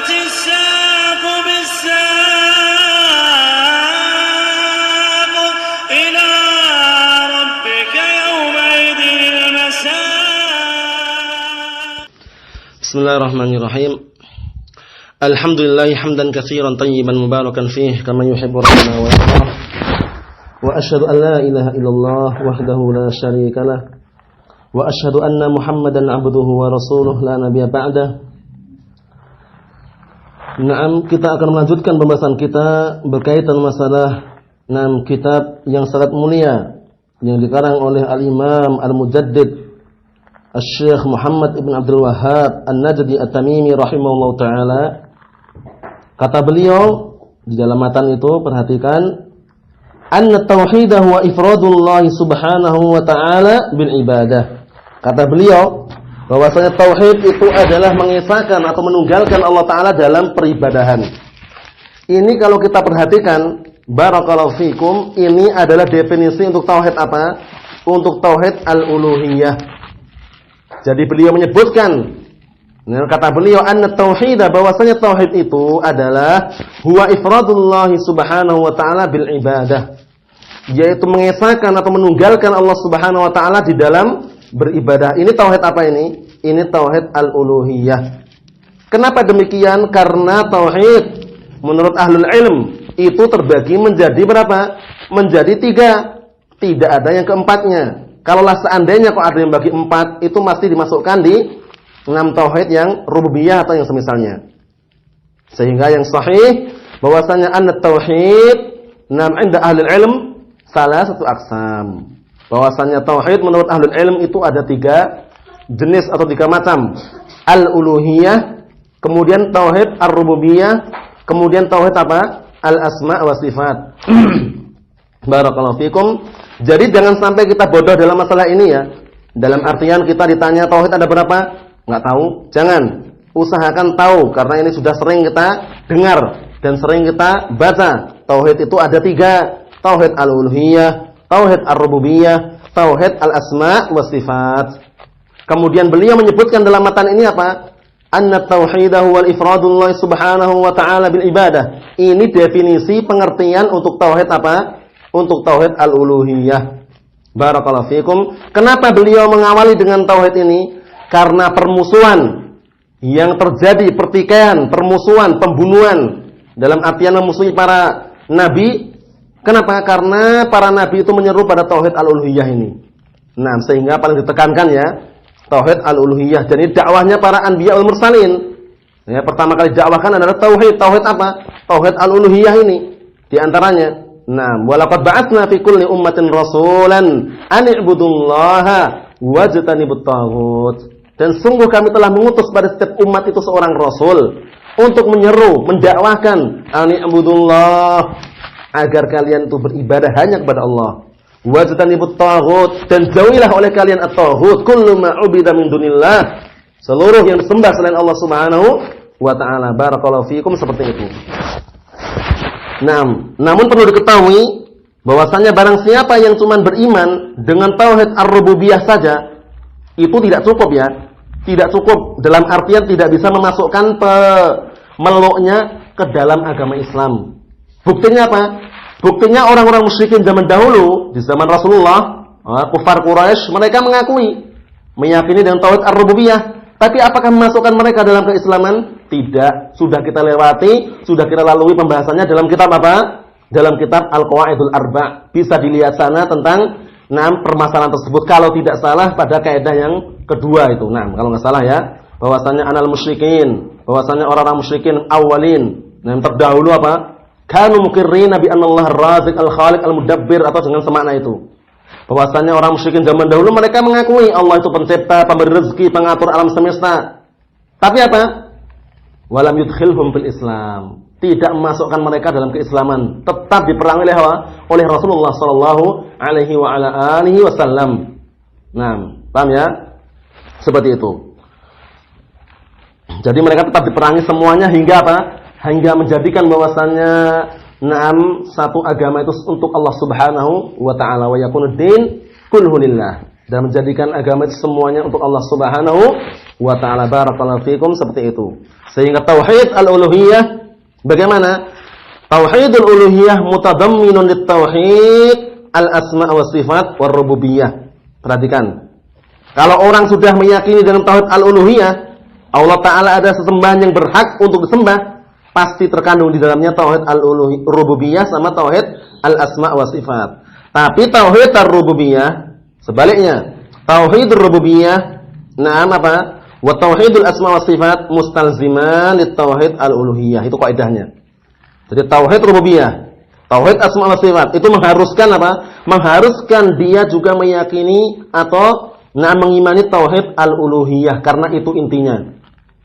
الساق بالساق إلى ربك يومئذ المساق. بسم الله الرحمن الرحيم. الحمد لله حمدا كثيرا طيبا مباركا فيه كما يحب ربنا ويرضاه. وأشهد أن لا إله إلا الله وحده لا شريك له. وأشهد أن محمدا عبده ورسوله لا نبي بعده. Naam, kita akan melanjutkan pembahasan kita berkaitan masalah kitab yang sangat mulia yang dikarang oleh Al-Imam Al-Mujaddid Asy-Syaikh Muhammad Ibn Abdul Wahhab An-Najdi At-Tamimi rahimahullahu taala. Kata beliau di dalam matan itu, perhatikan, anna tauhid huwa ifradullah subhanahu wa ta'ala bil ibadah. Kata beliau bahwasanya tauhid itu adalah mengesahkan atau menunggalkan Allah taala dalam peribadahan. Ini kalau kita perhatikan, barakallahu fikum, ini adalah definisi untuk tauhid apa? Untuk tauhid al-uluhiyah. Jadi beliau menyebutkan, kata beliau, anna tauhid, bahwasanya tauhid itu adalah huwa ifradullah subhanahu wa ta'ala bil ibadah, yaitu mengesahkan atau menunggalkan Allah subhanahu wa ta'ala di dalam beribadah. Ini tauhid apa ini? Ini tauhid al-uluhiyah. Kenapa demikian? Karena tauhid menurut ahlul ilm itu terbagi menjadi berapa? Menjadi 3. Tidak ada yang keempatnya. Kalaulah seandainya kok ada yang bagi 4, itu masih dimasukkan di 6 tauhid yang rububiyah atau yang semisalnya. Sehingga yang sahih bahwasanya anna tauhid inda ahlul ilm salah satu aksam. Bahwasanya tauhid menurut ahlul ilm itu ada 3 jenis atau 3 macam. Al-uluhiyah, kemudian tauhid ar-rububiyah, kemudian tauhid apa? Al-asma wa sifat. Barakallahu fikum. Jadi jangan sampai kita bodoh dalam masalah ini ya. Dalam artian kita ditanya tauhid ada berapa? Enggak tahu. Jangan. Usahakan tahu, karena ini sudah sering kita dengar dan sering kita baca. Tauhid itu ada 3. Tauhid al-uluhiyah, tauhid ar-rububiyah, tauhid al-asma wa sifat. Kemudian beliau menyebutkan dalam matan ini apa? Anna tauhid huwa ifradullah subhanahu wa ta'ala bil ibadah. Ini definisi pengertian untuk tauhid apa? Untuk tauhid al-uluhiyah. Barakallahu fikum. Kenapa beliau mengawali dengan tauhid ini? Karena permusuhan yang terjadi, pertikaian, permusuhan, pembunuhan, dalam artian memusuhi para nabi. Kenapa? Karena para nabi itu menyeru pada tauhid al-uluhiyah ini. Nah, sehingga paling ditekankan ya, tauhid al-uluhiyah. Jadi dakwahnya para anbiya wal mursalin. Ya, pertama kali dakwahkan adalah tauhid. Tauhid apa? Tauhid al-uluhiyah ini. Di antaranya, nah, walaqad ba'atsna fi kulli ummatin rasulan an i'budullaha wajtanibut taghut. Dan sungguh kami telah mengutus pada setiap umat itu seorang rasul untuk menyeru, mendakwahkan an i'budullah, agar kalian itu beribadah hanya kepada Allah. Wajtanibut taghut, dan jauhilah oleh kalian at-taghut, kullu ma ubida min dunillah, seluruh yang disembah selain Allah Subhanahu wa taala. Barakallahu fikum, seperti itu. Namun perlu diketahui bahwasanya barang siapa yang cuma beriman dengan tauhid ar-rububiyah saja, itu tidak cukup ya. Tidak cukup dalam artian tidak bisa memasukkan pemeluknya ke dalam agama Islam. Buktinya apa? Buktinya orang-orang musyrikin zaman dahulu, di zaman Rasulullah, kufar Quraisy, mereka mengakui, meyakini dengan tauhid ar-rububiyah. Tapi apakah memasukkan mereka dalam keislaman? Tidak. Sudah kita lewati, sudah kita lalui pembahasannya dalam kitab apa? Dalam kitab Al-Qawaidul Arba'. Bisa dilihat sana tentang permasalahan tersebut. Kalau tidak salah pada kaidah yang kedua itu. Kalau nggak salah ya, bahwasanya anal musyrikin, bahwasanya orang-orang musyrikin awalin, yang terdahulu apa? Kanu muqirrina bi anna Allah ar-Raziq al-Khaliq al-Mudabbir, atau dengan semakna itu. Bahwasanya orang musyrikin zaman dahulu mereka mengakui Allah itu pencipta, pemberi rezeki, pengatur alam semesta. Tapi apa? Walam yudkhilhum fil Islam. Tidak memasukkan mereka dalam keislaman. Tetap diperangi oleh Rasulullah sallallahu alaihi wa ala alihi wasallam. Paham ya? Seperti itu. Jadi mereka tetap diperangi semuanya hingga apa? Hingga menjadikan bahwasannya satu agama itu untuk Allah Subhanahu wa taala, wa yakunud din kulluhu lillah, dan menjadikan agama itu semuanya untuk Allah Subhanahu wa ta'ala. Barakallahu fikum, seperti itu. Sehingga tauhid al-uluhiyah bagaimana? Tauhidul uluhiyah mutadamminun lit-tauhid al-asma' wa sifat war rububiyah. Perhatikan. Kalau orang sudah meyakini dalam tauhid al-uluhiyah, Allah Ta'ala ada sesembahan yang berhak untuk disembah, pasti terkandung di dalamnya tauhid al-rububiyah sama tauhid al-asma' wa sifat. Tapi tauhid ar-rububiyah sebaliknya. Tauhid ar-rububiyah apa? Wa tauhidul asma' wa sifat mustalziman lit tauhid al-uluhiyah. Itu kaidahnya. Jadi tauhid rububiyah, tauhid asma' wa sifat itu mengharuskan apa? Mengharuskan dia juga meyakini atau mengimani tauhid al-uluhiyah, karena itu intinya.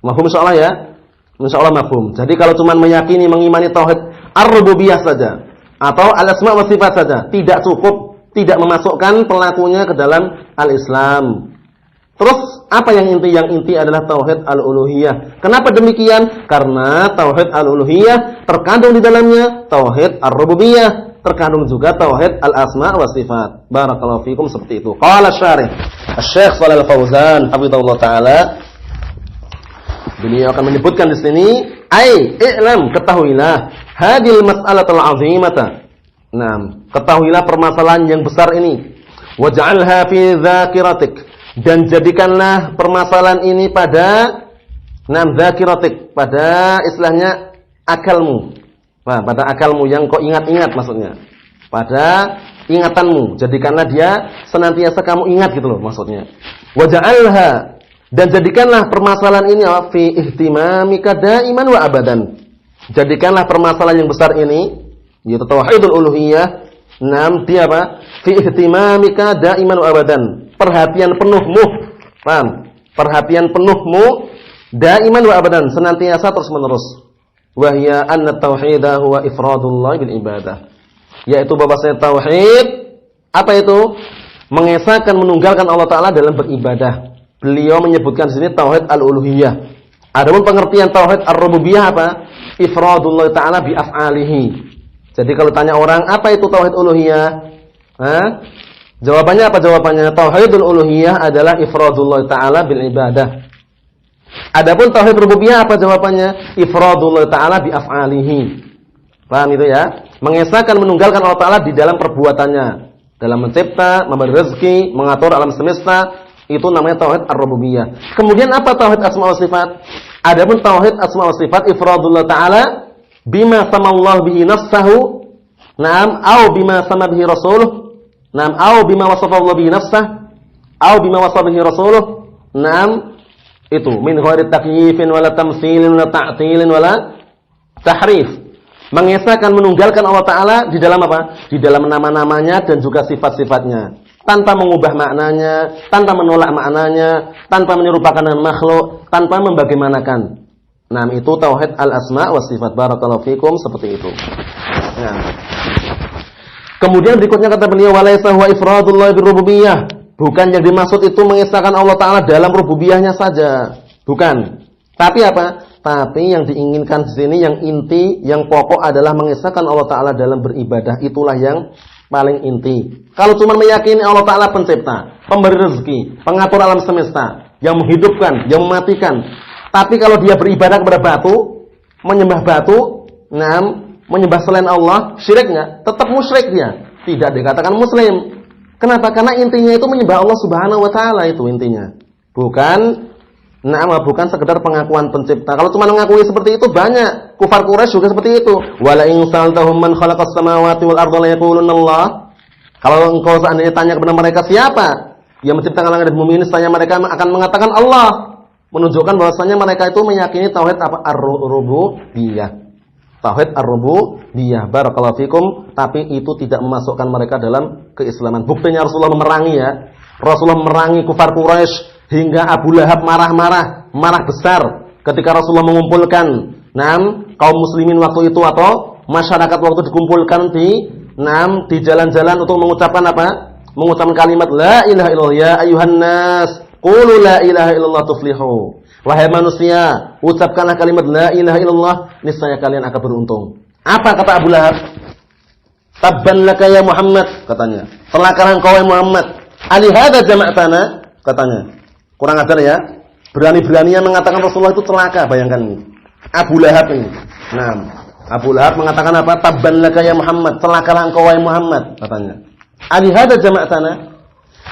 Mafhum insyaallah ya? Insyaallah mafhum. Jadi kalau cuma meyakini mengimani tauhid ar-rububiyah saja atau al-asma' wa sifat saja tidak cukup, tidak memasukkan pelakunya ke dalam al-Islam. Terus apa yang inti? Yang inti adalah tauhid al-uluhiyah. Kenapa demikian? Karena tauhid al-uluhiyah terkandung di dalamnya tauhid ar-rububiyah, terkandung juga tauhid al-asma' wa sifat. Barakallahu fikum, seperti itu. Qala syarih Asy-Syaikh Shalal Fauzan hafizahullah taala, beliau akan menyebutkan di sini, i'lam, ketahuilah, hadil mas'alatul 'azimata. Ketahuilah permasalahan yang besar ini. Waj'alha fi dzakiratik, dan jadikanlah permasalahan ini pada dzakiratik, pada istilahnya akalmu. Pada akalmu yang kau ingat-ingat maksudnya. Pada ingatanmu, jadikanlah dia senantiasa kamu ingat gitu loh maksudnya. Waj'alha, dan jadikanlah permasalahan ini fi ihtimamika daiman wa abadan. Jadikanlah permasalahan yang besar ini, yaitu tauhidul uluhiyah, dia apa? Fi ihtimamika daiman wa abadan. Perhatian penuhmu, paham? Perhatian penuhmu daiman wa abadan, senantiasa terus menerus. Wa hiya anna tauhida huwa ifradullah bil ibadah. Yaitu bahwasanya tauhid apa itu? Mengesahkan, menunggalkan Allah Taala dalam beribadah. Beliau menyebutkan di sini tauhid al-uluhiyah. Adapun pengertian tauhid ar-rububiyah apa? Ifradullah Taala bi af'alihi. Jadi kalau tanya orang, apa itu tauhid uluhiyah? Jawabannya apa jawabannya? Tauhidul uluhiyah adalah ifradullah Ta'ala bil ibadah. Adapun tauhid rububiyah apa jawabannya? Ifradullah Ta'ala bi af'alihi. Paham itu ya? Mengesahkan, menunggalkan Allah Ta'ala di dalam perbuatannya. Dalam mencipta, memberi rezeki, mengatur alam semesta. Itu namanya tauhid ar-rububiyah. Kemudian apa tauhid asma wa sifat? Adapun tauhid asma wa sifat ifradullah Ta'ala bima samallahu bihi nafsahu. Au bima sama bihi rasuluh. Au bima wasafa Allah bihi nafsah, au bima wasafa bihi rasuluh. Itu min ghairi takyifin wala tamtsilin wala ta'tilin wala tahrif. Mengesahkan, menunggalkan Allah Taala di dalam apa? Di dalam nama-namanya dan juga sifat-sifatnya, tanpa mengubah maknanya, tanpa menolak maknanya, tanpa menyerupakan dengan makhluk, tanpa membagaimanakan. Itu tauhid al-asma wa sifat. Barakallahu fikum, seperti itu. Kemudian berikutnya kata beliau, walaysa huwa ifradullah birrububiyah. Bukan yang dimaksud itu mengesahkan Allah Ta'ala dalam rububiyahnya saja. Bukan. Tapi apa? Tapi yang diinginkan di sini, yang inti, yang pokok adalah mengesahkan Allah Ta'ala dalam beribadah. Itulah yang paling inti. Kalau cuma meyakini Allah Ta'ala pencipta, pemberi rezeki, pengatur alam semesta, yang menghidupkan, yang mematikan. Tapi kalau dia beribadah kepada batu, menyembah batu, menyembah selain Allah, syirik enggak? Tetap musyrik dia. Tidak dikatakan muslim. Kenapa? Karena intinya itu menyembah Allah Subhanahu wa taala, itu intinya. Bukan bukan sekedar pengakuan pencipta. Kalau cuma mengakui seperti itu banyak. Kufar Quraisy juga seperti itu. Wala in saltahum man khalaqas samawati wal arda la yaquluna Allah. Kalau engkau seandainya tanya kepada mereka siapa yang menciptakan langit dan bumi ini, saya mereka akan mengatakan Allah. Menunjukkan bahwasanya mereka itu meyakini tauhid apa? Ar-rububiyah. Tauhid ar-rububiyah. Barakallahu fikum. Tapi itu tidak memasukkan mereka dalam keislaman. Buktinya Rasulullah memerangi ya. Rasulullah memerangi kufar Quraisy hingga Abu Lahab marah besar ketika Rasulullah mengumpulkan kaum muslimin waktu itu atau masyarakat waktu dikumpulkan di jalan-jalan untuk mengucapkan apa? Mengucapkan kalimat la ilaha illallah ya ayuhan nas qulu la ilaha illallah tuflihu. Wahai manusia, ucapkanlah kalimat la ilaha illallah, niscaya kalian akan beruntung. Apa kata Abu Lahab? Tabban laka ya Muhammad, katanya. Celakalah engkau ya Muhammad. Ali hadza jama'tana, katanya. Kurang ajar ya. Berani-beraninya mengatakan Rasulullah itu celaka, bayangkan ini. Abu Lahab ini. Nah, Abu Lahab mengatakan apa? Tabban laka ya Muhammad, celakalah engkau wahai Muhammad, katanya. Ali hadza jama'tana?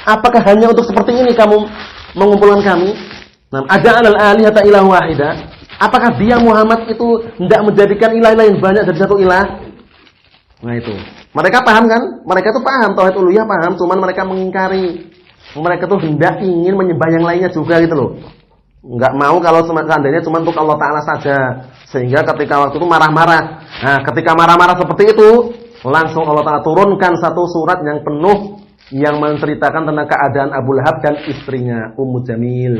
Apakah hanya untuk seperti ini kamu mengumpulkan kami? Nah, ada alal alihata ilah wahida? Apakah dia Muhammad itu hendak menjadikan ilah lain banyak dari satu ilah? Nah itu. Mereka paham kan? Mereka itu paham tauhid uluhiyah, paham, cuman mereka mengingkari. Mereka tuh hendak ingin menyembah yang lainnya juga gitu loh. Enggak mau kalau seandainya cuma untuk Allah Ta'ala saja. Sehingga ketika waktu itu marah-marah. Nah ketika marah-marah seperti itu, langsung Allah Ta'ala turunkan satu surat yang penuh, yang menceritakan tentang keadaan Abu Lahab dan istrinya, Ummu Jamil.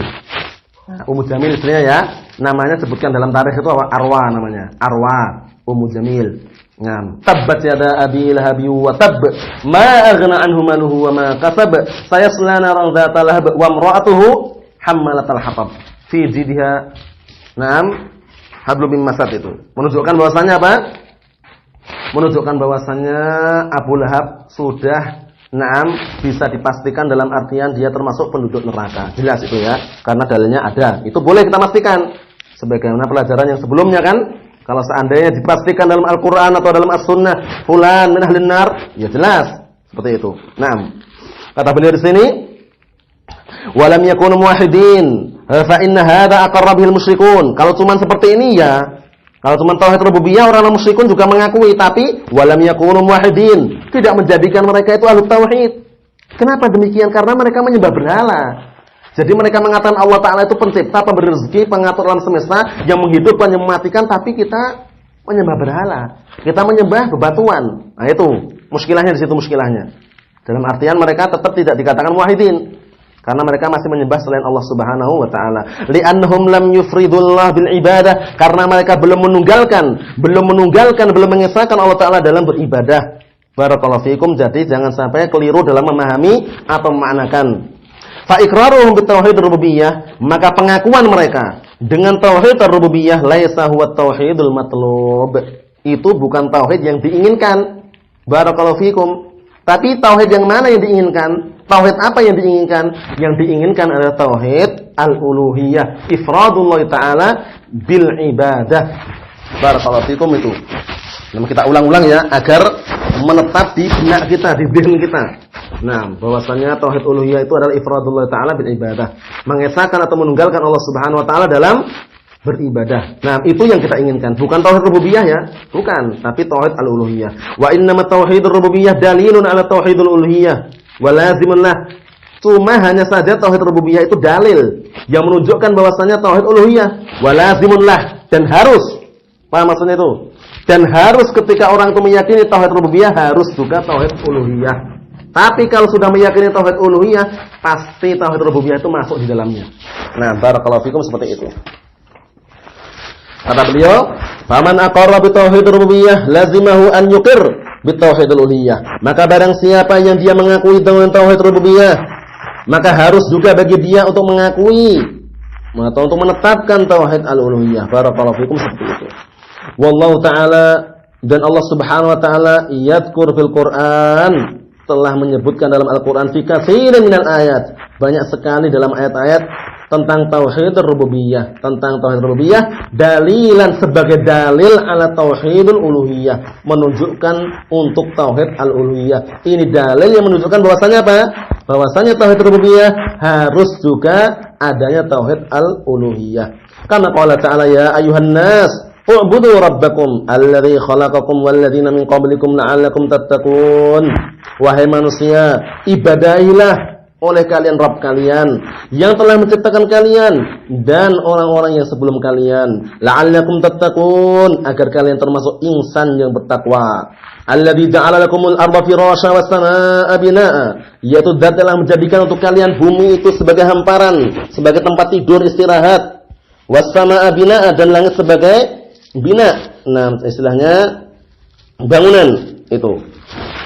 Nah, Ummu Jamil istrinya ya, namanya sebutkan dalam tarikh itu Arwa namanya. Arwa, Ummu Jamil. Nah, tabbat yada abi lahabi wa tab, ma aghna anhu maluhu wa ma kasab, sayasla naran dzata lahab wa imra'atuhu hammalatal hatab. Fi jidha Naam hablum min masad itu. Menunjukkan bahwasannya apa? Menunjukkan bahwasannya Abu Lahab sudah bisa dipastikan dalam artian dia termasuk penduduk neraka. Jelas itu ya, karena dalilnya ada. Itu boleh kita pastikan. Sebagaimana pelajaran yang sebelumnya kan, kalau seandainya dipastikan dalam Al-Qur'an atau dalam As-Sunnah fulan min ahlin nar, ya jelas seperti itu. Kata beliau di sini, walam yakunu muwahhidin fa inna hadza aqarra bihil musyrikun. Kalau cuma seperti ini ya, kalau cuma tauhid rububiyah orang musyrikun juga mengakui, tapi walam yakunu muwahhidin, tidak menjadikan mereka itu ahli tauhid. Kenapa demikian? Karena mereka menyembah berhala. Jadi mereka mengatakan Allah Ta'ala itu pencipta, pemberi rezeki, pengatur alam semesta, yang menghidupkan, yang mematikan, tapi kita menyembah berhala. Kita menyembah bebatuan. Nah itu, muskilahnya di situ muskilahnya. Dalam artian mereka tetap tidak dikatakan muwahhidin. Karena mereka masih menyembah selain Allah Subhanahu wa taala. Li'annahum lam yufridullah bil ibadah, karena mereka belum menunggalkan, belum mengesahkan Allah Ta'ala dalam beribadah. Barakallahu fikum. Jadi jangan sampai keliru dalam memahami atau memaknakan. Fa iqraruhum bit tauhid rububiyah, maka pengakuan mereka dengan tauhid rububiyah laisa huwa tauhidul matlub. Itu bukan tauhid yang diinginkan. Barakallahu fikum. Tapi tauhid yang mana yang diinginkan? Tauhid apa yang diinginkan? Yang diinginkan adalah tauhid al-uluhiyah, ifradullah Ta'ala bil ibadah. Barakallahu fikum itu. Nah, kita ulang-ulang ya agar menetap di benak kita, di dhihn kita. Bahwasanya tauhid uluhiyah itu adalah ifradullah Ta'ala bil ibadah, mengesahkan atau menunggalkan Allah Subhanahu wa taala dalam beribadah. Itu yang kita inginkan, bukan tauhid rububiyah ya, bukan, tapi tauhid al-uluhiyah. Wa innamat tauhidur rububiyah dalilun ala tauhidul uluhiyah wa lazimun lah. Cuma hanya saja tauhid rububiyah itu dalil yang menunjukkan bahwasanya tauhid uluhiyah wa lazimun lah, dan harus. Paham maksudnya itu? Dan harus ketika orang itu meyakini tauhid rububiyah, harus juga tauhid uluhiyah. Tapi kalau sudah meyakini tauhid uluhiyah, pasti tauhid rububiyah itu masuk di dalamnya. Barakallahu fikum, seperti itu. Kata beliau, "Faman aqarra bi tauhid rububiyah lazimahu an yuqir bi tauhid uluhiyah." Maka barang siapa yang dia mengakui dengan tauhid rububiyah, maka harus juga bagi dia untuk mengakui atau untuk menetapkan tauhid al-uluhiyah. Barakallahu fikum, seperti itu. Wallahu ta'ala, dan Allah Subhanahu wa ta'ala yadhkur fil Qur'an, telah menyebutkan dalam Al-Qur'an fi katsirin minal ayat, banyak sekali dalam ayat-ayat tentang tauhid rububiyah, dalilan sebagai dalil ala tauhidul uluhiyah, menunjukkan untuk tauhid al-uluhiyah. Ini dalil yang menunjukkan bahwasanya apa? Bahwasanya tauhid rububiyah harus juga adanya tauhid al-uluhiyah. Karena qala ta'ala ya ayuhan nas u'budu rabbakum alladzi khalaqakum walladzina min qablikum la'allakum tattaqun. Wahai manusia, ibadahilah oleh kalian Rabb kalian yang telah menciptakan kalian dan orang-orang yang sebelum kalian, la'allakum tattaqun, agar kalian termasuk insan yang bertakwa. Alladzi ja'ala lakumul arda firasya was samaa'a binaa'a, yaitu zat telah menjadikan untuk kalian bumi itu sebagai hamparan, sebagai tempat tidur istirahat, was samaa'a binaa'a, dan langit sebagai bina. Istilahnya bangunan itu.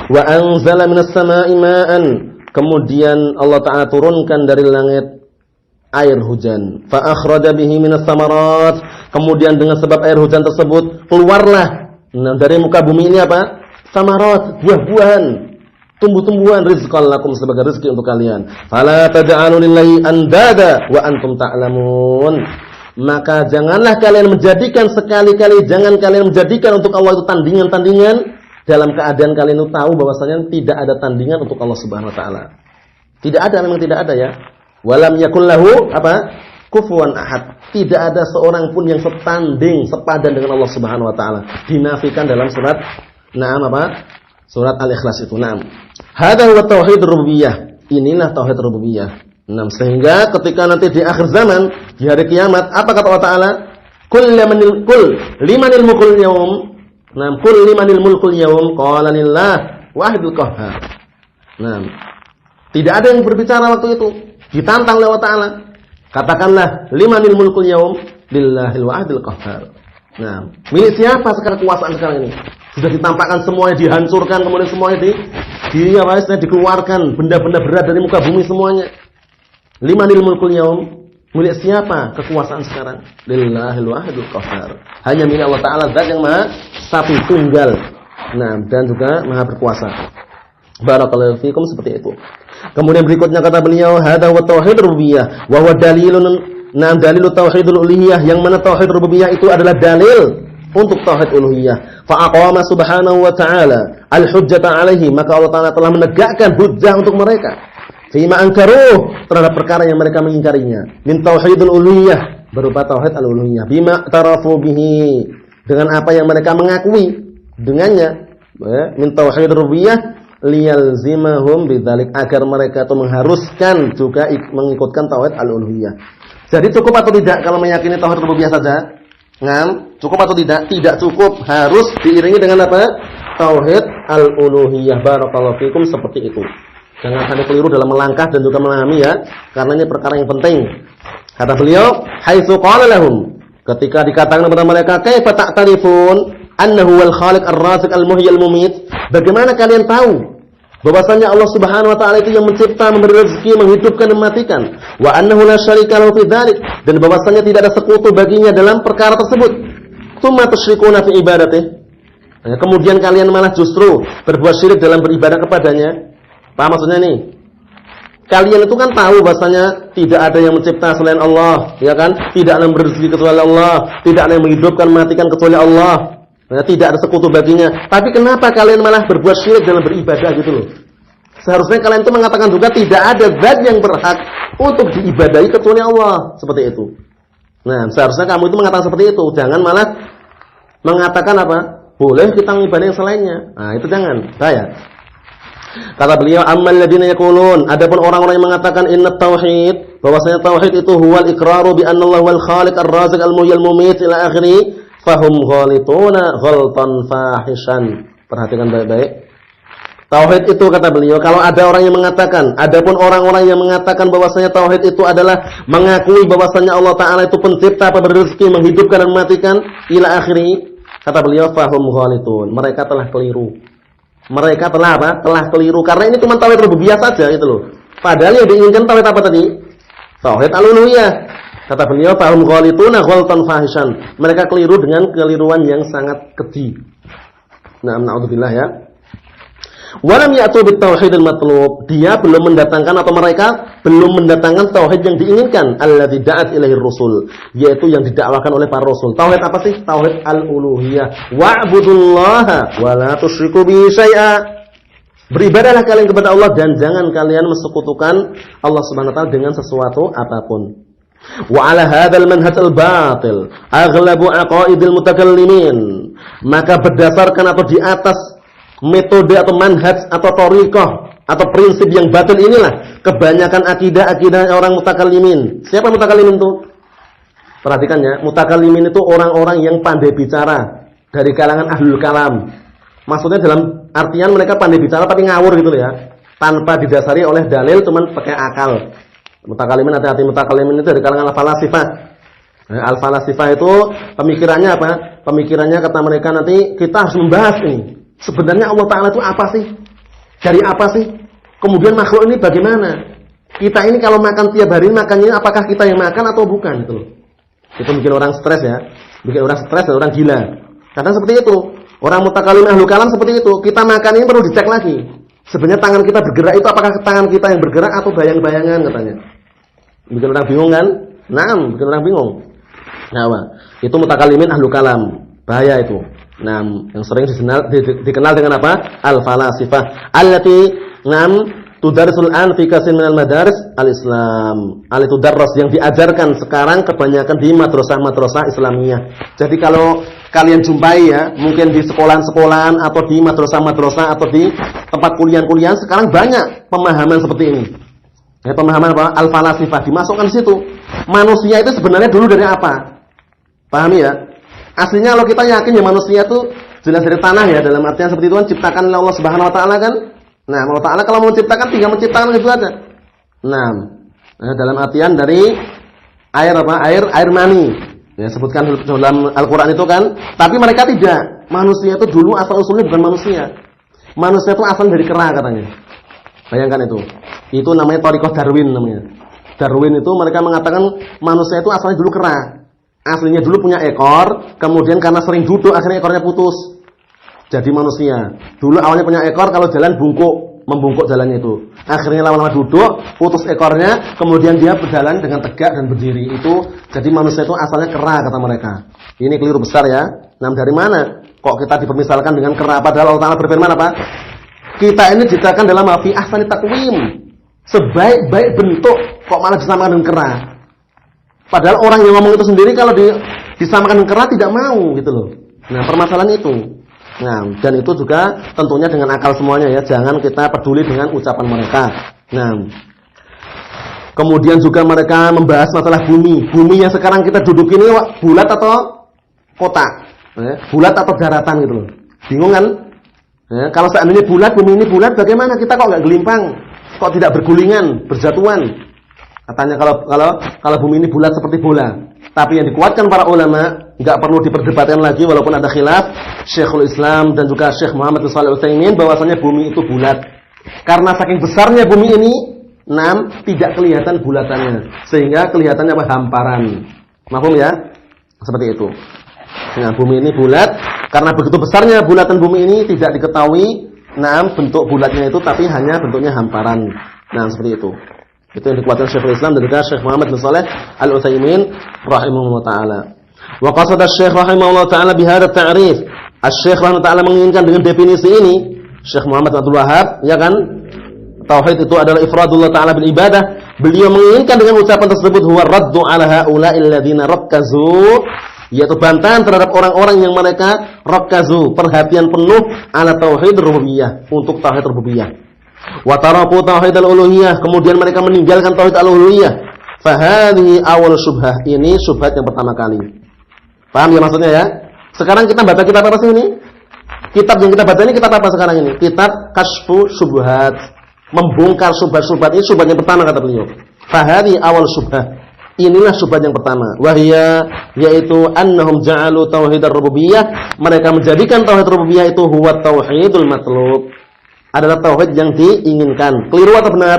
Wa anzala minas samaa'i ma'an, kemudian Allah Ta'ala turunkan dari langit air hujan. Fa akhraja bihi minas samarat, kemudian dengan sebab air hujan tersebut keluarlah dari muka bumi ini apa? Samarat, buah-buahan. tumbuh-tumbuhan, rizqan lakum, sebagai rezeki untuk kalian. Fala tad'alu lillahi andada wa antum ta'lamun. Maka janganlah kalian menjadikan sekali-kali, jangan kalian menjadikan untuk Allah itu tandingan-tandingan dalam keadaan kalian itu tahu bahwasanya tidak ada tandingan untuk Allah Subhanahu wa taala. Tidak ada, memang tidak ada ya. Walam yakul lahu apa? Kufuwan ahad. Tidak ada seorang pun yang setanding, sepadan dengan Allah Subhanahu wa taala. Dinafikan dalam surat Surat Al-Ikhlas itu. Naam. Hadza huwa tauhid rububiyah. Inilah tauhid rububiyah. Naam, sehingga ketika nanti di akhir zaman, di hari kiamat, apa kata Allah taala? Kul limanil mulkul yaum. Naam, kul limanil mulkul yaum? Qala lillah wahidul qahhar. Naam. Tidak ada yang berbicara waktu itu. Ditantang oleh Allah taala. Katakanlah limanil mulkul yaum? Lillahil wahidul qahhar. Nah, milik siapa sekarang kekuasaan sekarang ini? Sudah ditampakkan semuanya, dihancurkan, kemudian semuanya dikeluarkan, benda-benda berat dari muka bumi semuanya. Limanil mulkul yaum? Milik siapa kekuasaan sekarang? Lillahil wahidul qahhar. Hanya milik Allah taala, zat yang maha satu tunggal. Nah, dan juga maha berkuasa. Barakallahu fikum, seperti itu. Kemudian berikutnya kata beliau, hadza wa tauhid rububiyah wa huwa dalilu tauhidul uluhiyah, yang mana tauhid rububiyah itu adalah dalil untuk tauhid uluhiyah. Fa aqama subhanahu wa ta'ala al-hujjata alaihi, maka Allah taala telah menegakkan hujjah untuk mereka. Fima ankaruh, terhadap perkara yang mereka mengingkarinya. Min tauhidul uluhiyah, berupa tauhid al-uluhiyah. Bima tarafu bihi, dengan apa yang mereka mengakui dengannya. Min tauhid rububiyah liyalzimahum bidzalik, agar mereka itu mengharuskan juga mengikutkan tauhid al-uluhiyah. Jadi cukup atau tidak kalau meyakini tauhid rububiyah saja? Ngam, cukup atau tidak? Tidak cukup, harus diiringi dengan apa? Tauhid al-uluhiyah. Barakallahu fikum, seperti itu. Jangan sampai keliru dalam melangkah dan juga memahami ya, karena ini perkara yang penting. Kata beliau, haitsu qala lahum, ketika dikatakan kepada mereka, kaifa ta'tarifun annahu wal khaliq ar-raziq al-muhyi al-mumit? Bagaimana kalian tahu bahwasanya Allah Subhanahu wa taala itu yang mencipta, memberi rezeki, menghidupkan dan mematikan. Wa annahu la syarika lahu fi dzalik, dan bahwasanya tidak ada sekutu baginya dalam perkara tersebut. Tsumma tusyrikuna fi ibadatih. Kemudian kalian malah justru berbuat syirik dalam beribadah kepadanya. Paham maksudnya nih? Kalian itu kan tahu bahwasanya tidak ada yang mencipta selain Allah, ya kan? Tidak ada yang memberi rezeki kecuali Allah, tidak ada yang menghidupkan, mematikan kecuali Allah. Tidak ada sekutu baginya. Tapi kenapa kalian malah berbuat syirik dalam beribadah gitu loh? Seharusnya kalian itu mengatakan juga tidak ada zat yang berhak untuk diibadahi kecuali Allah, seperti itu. Nah, seharusnya kamu itu mengatakan seperti itu. Jangan malah mengatakan apa? Boleh kita mengibadah yang selainnya. Nah, itu jangan. Bahaya. Kata beliau, ammal ladina yaqulun, adapun orang-orang yang mengatakan inna tauhid, bahwasanya tauhid itu huwal iqraru bi anna Allah wal khaliq ar-raziq al-muhyi al-mumit ila akhiri. Fahum ghalituna ghaltan fahishan. Perhatikan baik-baik. Tauhid itu, kata beliau, kalau ada orang yang mengatakan, adapun orang-orang yang mengatakan bahwasanya tauhid itu adalah mengakui bahwasanya Allah taala itu pencipta, pemberi rezeki, menghidupkan dan mematikan ila akhiri. Kata beliau, fahum ghalitun. Mereka telah keliru. Mereka telah apa? Telah keliru, karena ini cuma tauhid rububiyah saja itu loh. Padahal yang diinginkan tauhid apa tadi? Tauhid al-uluhiyah. Kata beliau, fahum ghalituna ghaltan fahishan. Mereka keliru dengan keliruan yang sangat keji. Na'udzubillah ya. Walam ya'tu bit tauhidil matlub. Dia belum mendatangkan, atau mereka belum mendatangkan tauhid yang diinginkan, alladzi da'at ilaihi rusul, yaitu yang didakwakan oleh para rasul. Tauhid apa sih? Tauhid al-uluhiyah. Wa'budullaha wa la tusyriku bihi syai'a. Beribadahlah kalian kepada Allah dan jangan kalian mensekutukan Allah Subhanahu wa taala dengan sesuatu apapun. Wa 'ala hadzal manhaj al-batil aghlabu aqaidil mutakallimin. Maka berdasarkan atau di atas metode atau manhaj atau thariqah atau prinsip yang batil inilah kebanyakan akidah-akidah orang mutakallimin. Siapa mutakallimin itu? Perhatikan ya, mutakallimin itu orang-orang yang pandai bicara dari kalangan ahlul kalam. Maksudnya dalam artian mereka pandai bicara tapi ngawur gitu ya, tanpa didasari oleh dalil, cuman pakai akal. Mutakallimin, hati-hati, mutakallimin itu dari kalangan al-falasifah. Al-falasifah itu pemikirannya apa? Pemikirannya kata mereka nanti kita harus membahas ini. Sebenarnya Allah Ta'ala itu apa sih? Dari apa sih? Kemudian makhluk ini bagaimana? Kita ini kalau makan tiap hari, makannya apakah kita yang makan atau bukan? Gitu loh. Itu bikin orang stres ya. Bikin orang stres dan orang gila. Kadang seperti itu. Orang mutakallim ahlu kalam seperti itu. Kita makan ini perlu dicek lagi. Sebenarnya tangan kita bergerak itu apakah tangan kita yang bergerak atau bayang-bayangan katanya. Bikin orang bingung kan? Naam, bikin orang bingung. Nah, itu mutakalimin ahlu kalam. Bahaya itu. Nah, yang sering dikenal dengan apa? Al-falasifah. Allati tudarisul an fi katsir minal madaris al-Islam. Al-tudarras yang diajarkan sekarang kebanyakan di madrasah-madrasah Islamiyah. Jadi kalau kalian jumpai ya, mungkin di sekolahan-sekolahan atau di madrasah-madrasah atau di tempat kuliah-kuliah sekarang banyak pemahaman seperti ini. Ya, pemahaman apa? Al-falasifah dimasukkan di situ. Manusia itu sebenarnya dulu dari apa? Pahami ya? Aslinya kalau kita yakin ya manusia itu jelas dari tanah ya, dalam artian seperti itu kan ciptakan oleh Allah Subhanahu wa taala kan. Nah, Allah Ta'ala kalau mau menciptakan tinggal menciptakan itu aja. Nah, dalam artian dari air apa? Air mani. Ya, sebutkan dalam Al-Qur'an itu kan. Tapi mereka tidak. Manusia itu dulu asal usulnya bukan manusia. Manusia itu asal dari kera katanya. Bayangkan itu. Itu namanya thariqah Darwin namanya. Darwin itu mereka mengatakan manusia itu asalnya dulu kera. Aslinya dulu punya ekor, kemudian karena sering duduk akhirnya ekornya putus. Jadi manusia. Dulu awalnya punya ekor, kalau jalan membungkuk jalannya itu. Akhirnya lama-lama duduk, putus ekornya, kemudian dia berjalan dengan tegak dan berdiri. Itu jadi manusia itu asalnya kera kata mereka. Ini keliru besar ya. Nah, dari mana? Kok kita dipermisalkan dengan kera? Padahal Allah Ta'ala berfirman apa? Kita ini diciptakan dalam fi ahsani taqwim. Sebaik-baik bentuk kok malah disamakan dengan kera. Padahal orang yang ngomong itu sendiri kalau disamakan dengan kera tidak mau gitu loh. Nah, permasalahan itu. Nah, dan itu juga tentunya dengan akal semuanya ya. Jangan kita peduli dengan ucapan mereka. Nah, kemudian juga mereka membahas masalah bumi. Bumi yang sekarang kita duduk ini bulat atau kotak? Bulat atau daratan gitu loh. Bingung kan? Ya, kalau seandainya bulat, bumi ini bulat, bagaimana kita kok nggak gelimpang? Kok tidak bergulingan, berjatuhan? Katanya kalau bumi ini bulat seperti bola. Tapi yang dikuatkan para ulama, nggak perlu diperdebatkan lagi walaupun ada khilaf, Syekhul Islam dan juga Syekh Muhammad bin Shalih Al-Utsaimin bahwasanya bumi itu bulat. Karena saking besarnya bumi ini, tidak kelihatan bulatannya, sehingga kelihatannya apa? Hamparan. Mahfum ya? Seperti itu. Nah, bumi ini bulat, karena begitu besarnya bulatan bumi ini tidak diketahui bentuk bulatnya itu, tapi hanya bentuknya hamparan. Nah, seperti itu. Itu yang dikuatkan Syekhul Islam dan juga Syekh Muhammad bin Shalih Al-Utsaimin rahimahullah taala. Wa qasada Syekh rahimahullah taala bihadza ta'rif. Asy-Syekh rahimahullah taala menginginkan dengan definisi ini, Syekh Muhammad bin Abdul Wahhab, ya kan? Tauhid itu adalah ifradullah taala bil ibadah. Beliau menginginkan dengan ucapan tersebut huwa raddu ala haula'il ladzina rakkazu, yaitu bantahan terhadap orang-orang yang mereka rakkazu, perhatian penuh ala tauhid rububiyah, untuk tauhid rububiyah. Wa taraku tauhid al-uluhiyah, kemudian mereka meninggalkan tauhid al-uluhiyah. Fa hadhihi awal syubhah, ini syubhat yang pertama kali. Paham ya maksudnya ya? Sekarang kita baca kitab apa sih ini? Kitab yang kita baca ini kitab apa sekarang ini? Kitab Kasyfu Syubhat. Membongkar syubhat-syubhat, ini syubhat yang pertama kata beliau. Fa hadhihi awal syubhah. Inilah syubhat yang pertama. Wahia, yaitu annahum ja'alu tauhid ar-rububiyyah, mereka menjadikan tauhid rububiyah itu huwa tauhidul matlub, adalah tauhid yang diinginkan. Keliru atau benar?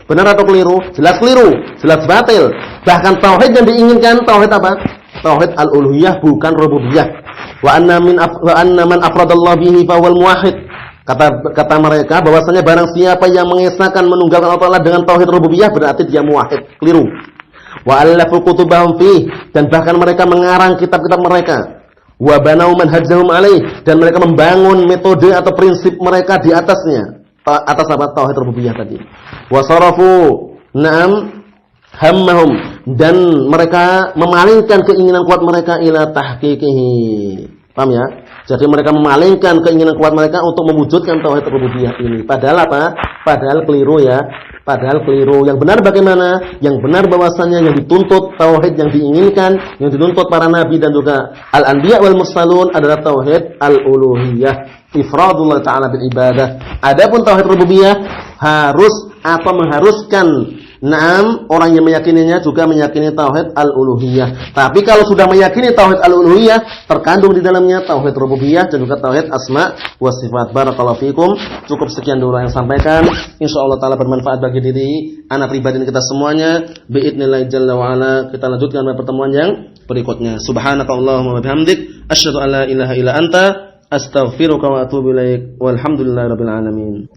Benar atau keliru? Jelas keliru, jelas batil. Bahkan tauhid yang diinginkan tauhid apa? Tauhid al-uluhiyah, bukan rububiyah. Wa anna man afradallahu bihi fa huwal muwahhid. Kata mereka bahwasanya barang siapa yang mengesahkan menunggalkan Allah Taala dengan tauhid rububiyah berarti dia muwahhid. Keliru. Wa allafu kutubahum fi, dan bahkan mereka mengarang kitab-kitab mereka. Wa banau manhajahum alaih, dan mereka membangun metode atau prinsip mereka di atasnya, atas apa? Tauhid rububiyah tadi. Wa sarafu hammahum, dan mereka memalingkan keinginan kuat mereka ila tahqiqihi. Paham ya? Jadi mereka memalingkan keinginan kuat mereka untuk mewujudkan tauhid rububiyah ini. Padahal apa? Padahal keliru ya. Padahal keliru. Yang benar bagaimana? Yang benar bahwasannya yang dituntut tauhid yang diinginkan, yang dituntut para nabi dan juga al-anbiya wal mursalun adalah tauhid al-uluhiyah, ifradullah taala bil ibadah. Adapun tauhid rububiyah harus atau mengharuskan orang yang meyakininya juga meyakini tauhid al-uluhiyah. Tapi kalau sudah meyakini tauhid al-uluhiyah, terkandung di dalamnya tauhid rububiyah dan juga tauhid asma wa sifat. Barakallahu fikum. Cukup sekian dulu yang sampaikan. Insyaallah taala bermanfaat bagi diri anak pribadi kita semuanya. Biidznillah jalla wa ala. Kita lanjutkan pada pertemuan yang berikutnya. Subhanakallahumma wa bihamdik, asyhadu an la ilaha illa anta, astaghfiruka wa atubu ilaik. Walhamdulillahirabbil alamin.